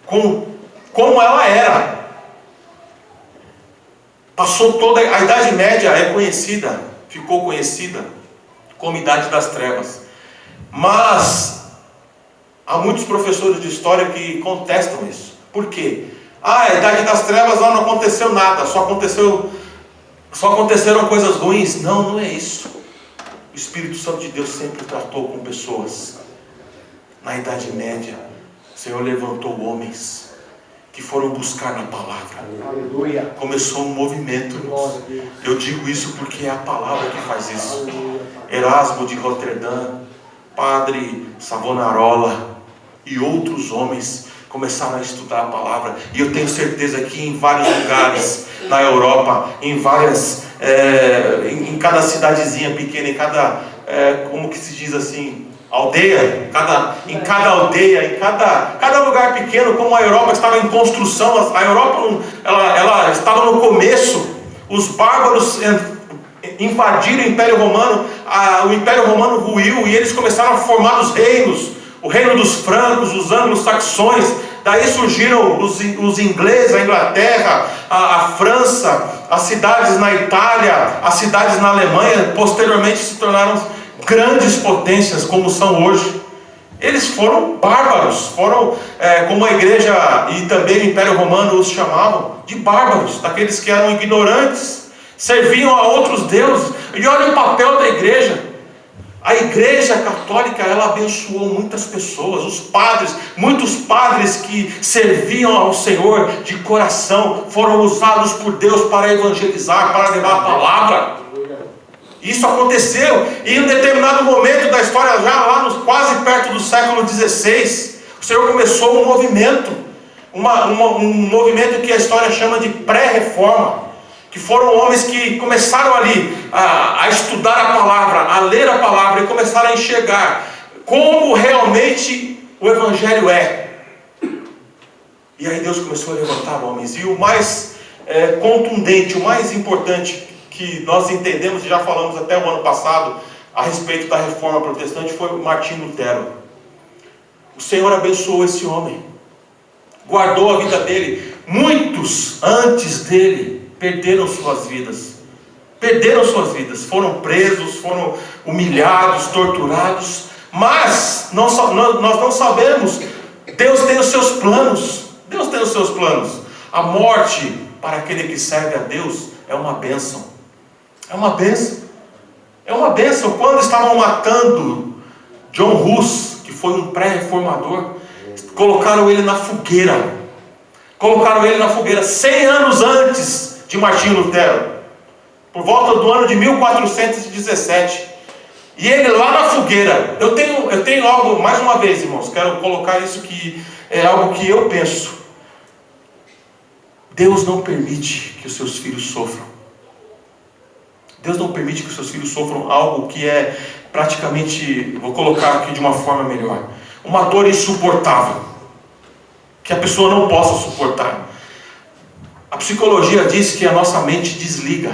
como ela era. Passou toda a Idade Média, ficou conhecida como Idade das Trevas. Mas há muitos professores de história que contestam isso. Por quê? A Idade das Trevas não aconteceu nada, só aconteceram coisas ruins. Não é isso. O Espírito Santo de Deus sempre tratou com pessoas. Na Idade Média, o Senhor levantou homens que foram buscar na palavra. Aleluia. Começou um movimento. Eu digo isso porque é a palavra que faz isso. Erasmo de Roterdã, Padre Savonarola e outros homens começaram a estudar a palavra. E eu tenho certeza que em vários lugares na Europa, em cada cidadezinha pequena, em cada, como que se diz assim, aldeia, em cada aldeia, em cada lugar pequeno, como a Europa estava em construção, a Europa ela estava no começo, os bárbaros invadiram o Império Romano, o Império Romano ruiu, e eles começaram a formar os reinos, o reino dos francos, os anglo-saxões. Daí surgiram os ingleses, a Inglaterra, a França, as cidades na Itália, as cidades na Alemanha, posteriormente se tornaram grandes potências como são hoje. Eles foram bárbaros, foram como a igreja e também o Império Romano os chamavam de bárbaros, daqueles que eram ignorantes, serviam a outros deuses. E olha o papel da igreja. A igreja católica, ela abençoou muitas pessoas, muitos padres que serviam ao Senhor de coração, foram usados por Deus para evangelizar, para levar a palavra. Isso aconteceu, e em um determinado momento da história, já lá quase perto do século XVI, o Senhor começou um movimento, um movimento que a história chama de pré-reforma, que foram homens que começaram ali a estudar a palavra, a ler a palavra, e começaram a enxergar como realmente o Evangelho é. E aí Deus começou a levantar homens, e o mais contundente, o mais importante que nós entendemos, e já falamos até o ano passado a respeito da reforma protestante, foi o Martinho Lutero. O Senhor abençoou esse homem, guardou a vida dele. Muitos antes dele perderam suas vidas, perderam suas vidas, foram presos, foram humilhados, torturados. Mas nós não sabemos. Deus tem os seus planos. Deus tem os seus planos. A morte para aquele que serve a Deus é uma bênção. É uma bênção. É uma bênção. Quando estavam matando John Hus, que foi um pré-reformador, colocaram ele na fogueira. Colocaram ele na fogueira 100 anos antes de Martinho Lutero, por volta do ano de 1417. E ele lá na fogueira. Eu tenho algo, mais uma vez, irmãos, quero colocar isso que é algo que eu penso. Deus não permite que os seus filhos sofram. Deus não permite que os seus filhos sofram algo que é praticamente, vou colocar aqui de uma forma melhor, uma dor insuportável, que a pessoa não possa suportar. A psicologia diz que a nossa mente desliga.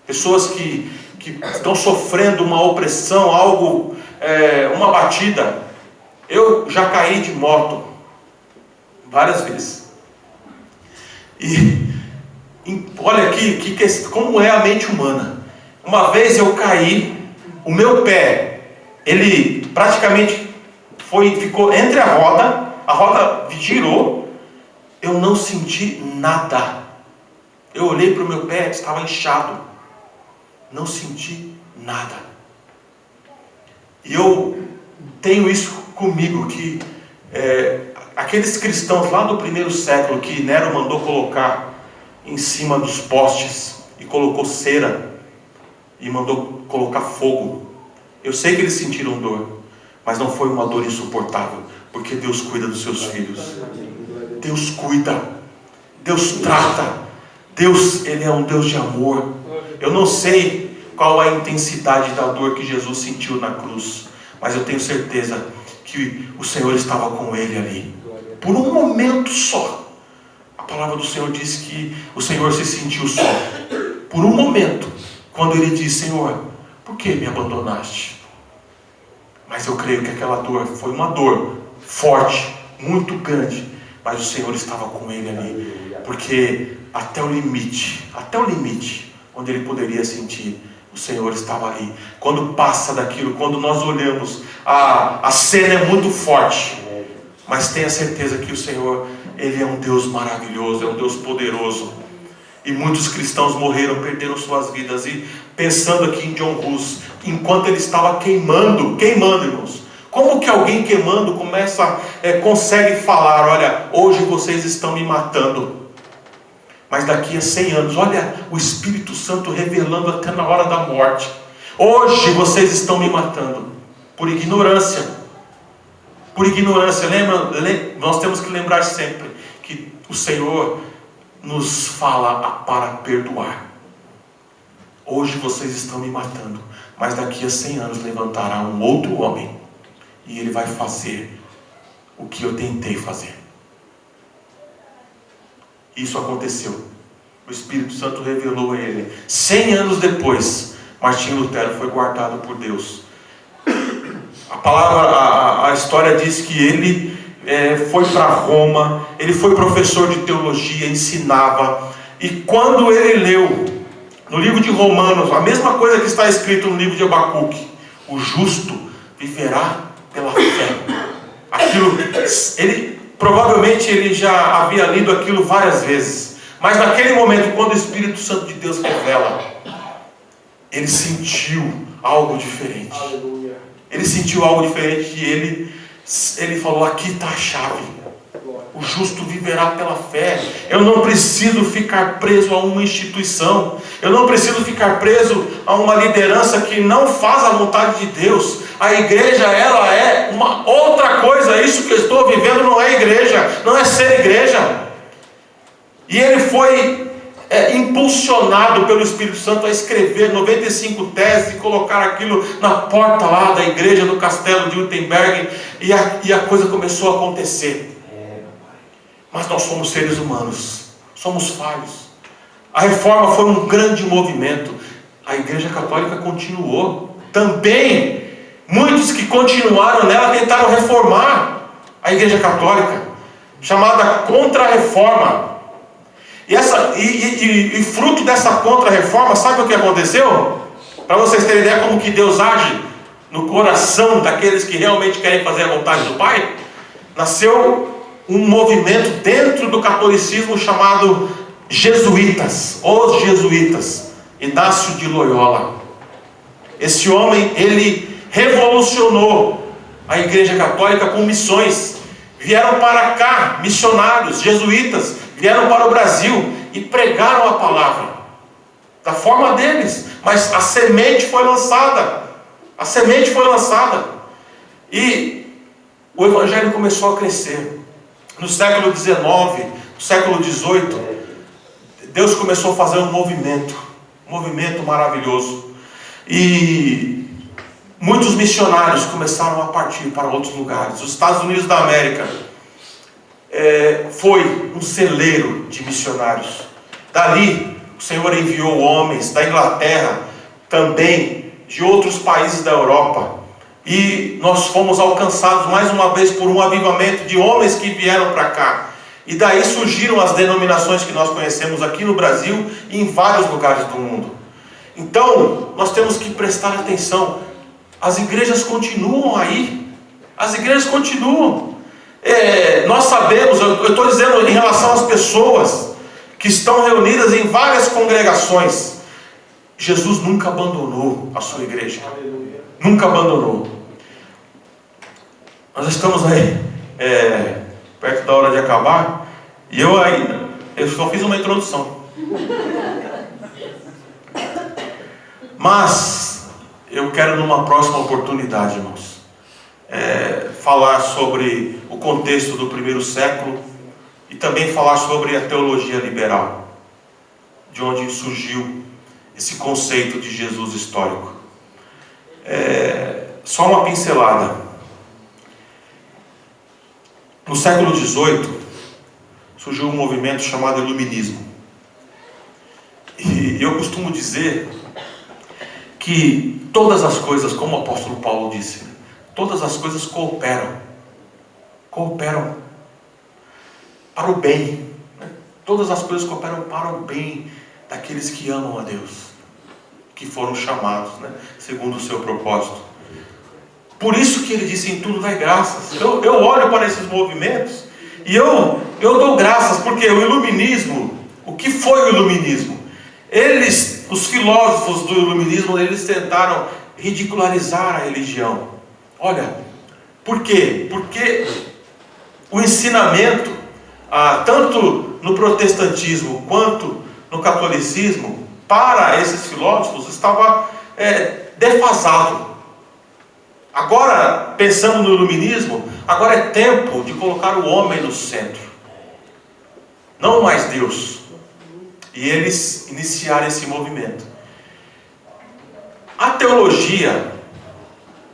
Pessoas que estão sofrendo uma opressão, algo, uma batida. Eu já caí de moto várias vezes. E olha aqui como é a mente humana. Uma vez eu caí, o meu pé, ele praticamente ficou entre a roda girou, eu não senti nada. Eu olhei para o meu pé, estava inchado, não senti nada. E eu tenho isso comigo, que aqueles cristãos lá do primeiro século, que Nero mandou colocar em cima dos postes, e colocou cera, e mandou colocar fogo, eu sei que eles sentiram dor, mas não foi uma dor insuportável, porque Deus cuida dos seus filhos. Deus cuida, Deus trata, Deus, Ele é um Deus de amor. Eu não sei qual a intensidade da dor que Jesus sentiu na cruz, mas eu tenho certeza que o Senhor estava com Ele ali, por um momento só. A palavra do Senhor diz que o Senhor se sentiu só, por um momento, quando Ele disse: Senhor, por que me abandonaste? Mas eu creio que aquela dor foi uma dor forte, muito grande, mas o Senhor estava com ele ali, porque até o limite, onde ele poderia sentir, o Senhor estava ali. Quando passa daquilo, quando nós olhamos, a cena é muito forte, mas tenha certeza que o Senhor, Ele é um Deus maravilhoso, é um Deus poderoso. E muitos cristãos morreram, perderam suas vidas. E pensando aqui em John Hus, enquanto ele estava queimando, irmãos, como que alguém queimando consegue falar: olha, hoje vocês estão me matando, mas daqui a 100 anos, olha o Espírito Santo revelando até na hora da morte: hoje vocês estão me matando, por ignorância. Lembra, nós temos que lembrar sempre que o Senhor nos fala para perdoar. Hoje vocês estão me matando, mas daqui a 100 anos levantará um outro homem, e ele vai fazer o que eu tentei fazer. Isso aconteceu. O Espírito Santo revelou a ele. 100 anos depois, Martinho Lutero foi guardado por Deus. A história diz que ele foi para Roma, ele foi professor de teologia, ensinava, e quando ele leu no livro de Romanos, a mesma coisa que está escrito no livro de Abacuque: o justo viverá pela fé. Provavelmente ele já havia lido aquilo várias vezes, mas naquele momento, quando o Espírito Santo de Deus revela, ele sentiu algo diferente. Ele sentiu algo diferente, e ele falou: aqui está a chave. O justo viverá pela fé. Eu não preciso ficar preso a uma instituição. Eu não preciso ficar preso a uma liderança que não faz a vontade de Deus. A igreja, ela é uma outra coisa. Isso que eu estou vivendo não é igreja, não é ser igreja. E ele foi impulsionado pelo Espírito Santo a escrever 95 teses e colocar aquilo na porta lá da igreja do castelo de Wittenberg, e a coisa começou a acontecer. Mas nós somos seres humanos, somos falhos. A reforma foi um grande movimento. A igreja católica continuou também. Muitos que continuaram nela tentaram reformar a igreja católica, chamada Contra-Reforma. E fruto dessa contra-reforma, sabe o que aconteceu? Para vocês terem ideia como que Deus age no coração daqueles que realmente querem fazer a vontade do Pai, nasceu um movimento dentro do catolicismo chamado jesuítas, os jesuítas, Inácio de Loyola. Esse homem, ele revolucionou a Igreja Católica com missões. Vieram para cá, missionários, jesuítas, vieram para o Brasil e pregaram a palavra, da forma deles, mas a semente foi lançada, e o Evangelho começou a crescer. No século XIX, no século XVIII, Deus começou a fazer um movimento maravilhoso, e muitos missionários começaram a partir para outros lugares. Os Estados Unidos da América foi um celeiro de missionários. Dali o Senhor enviou homens da Inglaterra, também de outros países da Europa, e nós fomos alcançados mais uma vez por um avivamento de homens que vieram para cá, e daí surgiram as denominações que nós conhecemos aqui no Brasil e em vários lugares do mundo. Então nós temos que prestar atenção. As igrejas continuam aí, as igrejas continuam. Nós sabemos, eu estou dizendo em relação às pessoas que estão reunidas em várias congregações, Jesus nunca abandonou a sua igreja, nunca abandonou. Nós estamos aí perto da hora de acabar, e eu só fiz uma introdução, mas eu quero numa próxima oportunidade, irmãos, falar sobre o contexto do primeiro século e também falar sobre a teologia liberal, de onde surgiu esse conceito de Jesus histórico. Só uma pincelada. No século XVIII surgiu um movimento chamado Iluminismo, e eu costumo dizer que todas as coisas, como o apóstolo Paulo disse, todas as coisas cooperam para o bem, né? Todas as coisas cooperam para o bem daqueles que amam a Deus, que foram chamados, né, segundo o seu propósito. Por isso que ele disse: em tudo dai graças. Eu olho para esses movimentos e eu dou graças, porque o iluminismo, o que foi o iluminismo? Os filósofos do iluminismo, eles tentaram ridicularizar a religião. Olha, por quê? Porque o ensinamento, tanto no protestantismo quanto no catolicismo, para esses filósofos estava defasado. Agora, pensando no iluminismo, agora é tempo de colocar o homem no centro, não mais Deus. E eles iniciaram esse movimento. A teologia,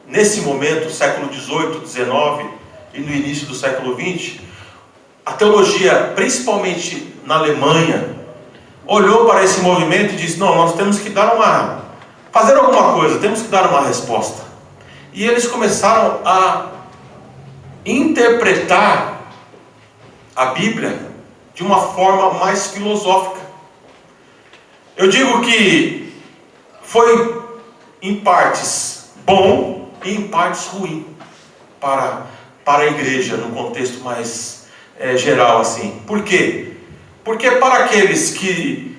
nesse momento, século XVIII, XIX e no início do século XX, a teologia, principalmente na Alemanha, olhou para esse movimento e disse: não, nós temos que fazer alguma coisa, temos que dar uma resposta. E eles começaram a interpretar a Bíblia de uma forma mais filosófica. Eu digo que foi em partes bom e em partes ruim para a igreja, no contexto mais geral assim. Por quê? Porque para aqueles que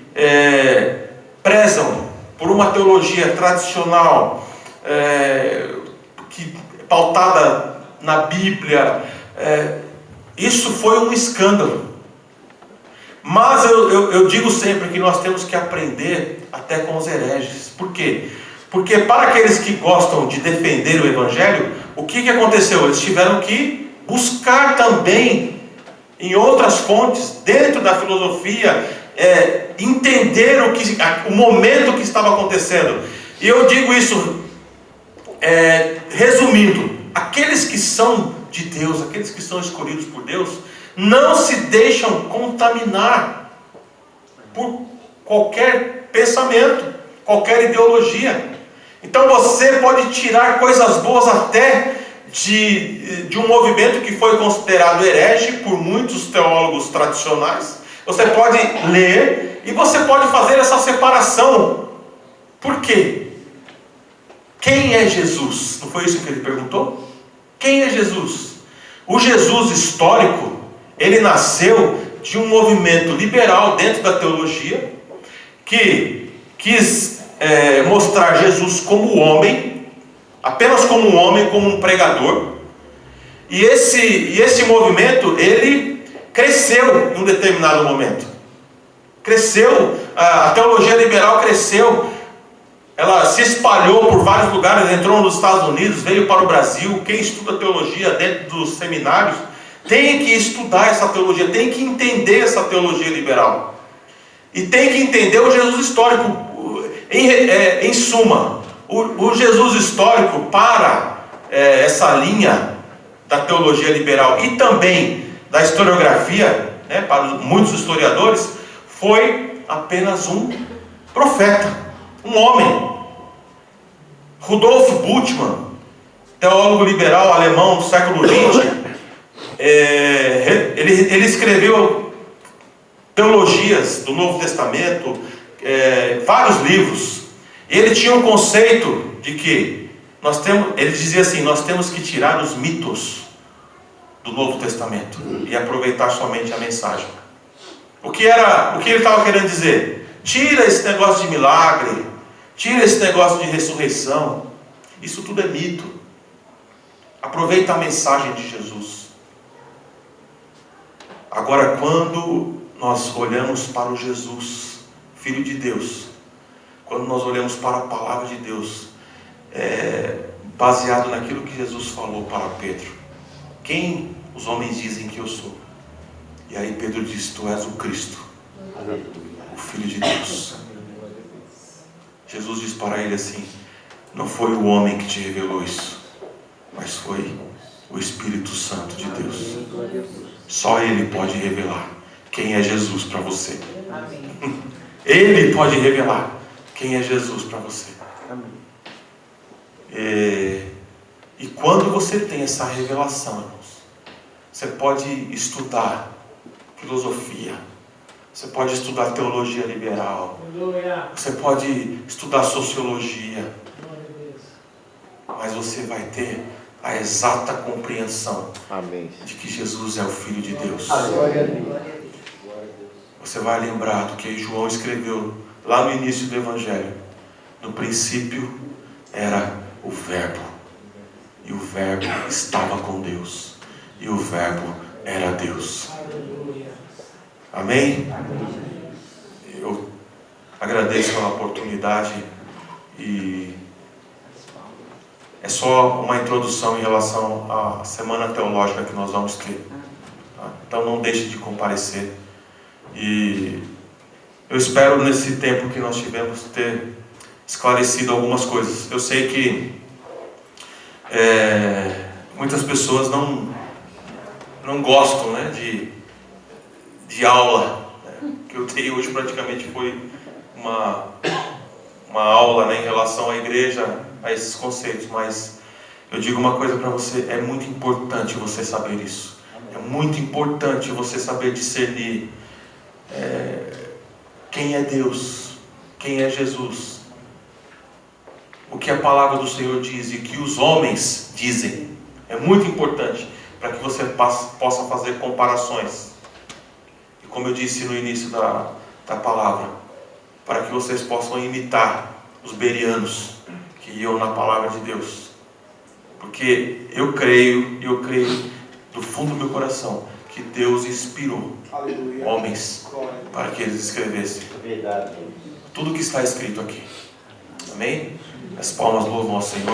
prezam por uma teologia tradicional, pautada na Bíblia, isso foi um escândalo. Mas eu digo sempre que nós temos que aprender até com os hereges. Por quê? Porque para aqueles que gostam de defender o Evangelho, o que aconteceu? Eles tiveram que buscar também em outras fontes, dentro da filosofia, entender o momento que estava acontecendo. E eu digo isso, resumindo: aqueles que são de Deus, aqueles que são escolhidos por Deus, não se deixam contaminar por qualquer pensamento, qualquer ideologia. Então você pode tirar coisas boas até de um movimento que foi considerado herege por muitos teólogos tradicionais, Você pode ler e você pode fazer essa separação. Por quê? Quem é Jesus? Não foi isso que ele perguntou? Quem é Jesus? O Jesus histórico, ele nasceu de um movimento liberal dentro da teologia, que quis mostrar Jesus como homem, apenas como um homem, como um pregador. E esse movimento, ele cresceu em um determinado momento. Cresceu, a teologia liberal cresceu, ela se espalhou por vários lugares, entrou nos Estados Unidos, veio para o Brasil. Quem estuda teologia dentro dos seminários tem que estudar essa teologia, tem que entender essa teologia liberal. E tem que entender o Jesus histórico. Em suma, o Jesus histórico para essa linha da teologia liberal e também da historiografia, para muitos historiadores, foi apenas um profeta, um homem. Rudolf Bultmann, teólogo liberal alemão do século XX, ele escreveu teologias do Novo Testamento, vários livros. Ele tinha um conceito de que ele dizia assim: nós temos que tirar os mitos do Novo Testamento e aproveitar somente a mensagem. O que ele estava querendo dizer? Tira esse negócio de milagre, tira esse negócio de ressurreição, isso tudo é mito. Aproveita a mensagem de Jesus. Agora, quando nós olhamos para o Jesus, Filho de Deus, quando nós olhamos para a palavra de Deus, baseado naquilo que Jesus falou para Pedro: quem os homens dizem que eu sou? E aí Pedro diz: tu és o Cristo, o Filho de Deus. Jesus diz para ele assim: não foi o homem que te revelou isso, mas foi o Espírito Santo de Deus. Só Ele pode revelar quem é Jesus para você. Ele pode revelar quem é Jesus para você. E quando você tem essa revelação, irmãos, você pode estudar filosofia, você pode estudar teologia liberal, você pode estudar sociologia, mas você vai ter a exata compreensão de que Jesus é o Filho de Deus. Você vai lembrar do que João escreveu lá no início do Evangelho: no princípio era o Verbo, e o Verbo estava com Deus, e o Verbo era Deus. Amém? Eu agradeço pela oportunidade, e é só uma introdução em relação à semana teológica que nós vamos ter. Então não deixe de comparecer. E eu espero, nesse tempo que nós tivemos, ter esclarecido algumas coisas. Eu sei que muitas pessoas não gostam, de aula. O que eu dei hoje praticamente foi uma aula, em relação à igreja, a esses conceitos. Mas eu digo uma coisa para você: é muito importante você saber isso. É muito importante você saber discernir quem é Deus, quem é Jesus, o que a palavra do Senhor diz e o que os homens dizem. É muito importante para que você possa fazer comparações. E como eu disse no início da palavra, para que vocês possam imitar os bereanos que iam na palavra de Deus. Porque eu creio do fundo do meu coração que Deus inspirou homens para que eles escrevessem tudo que está escrito aqui. Amém? As palmas louvam ao Senhor.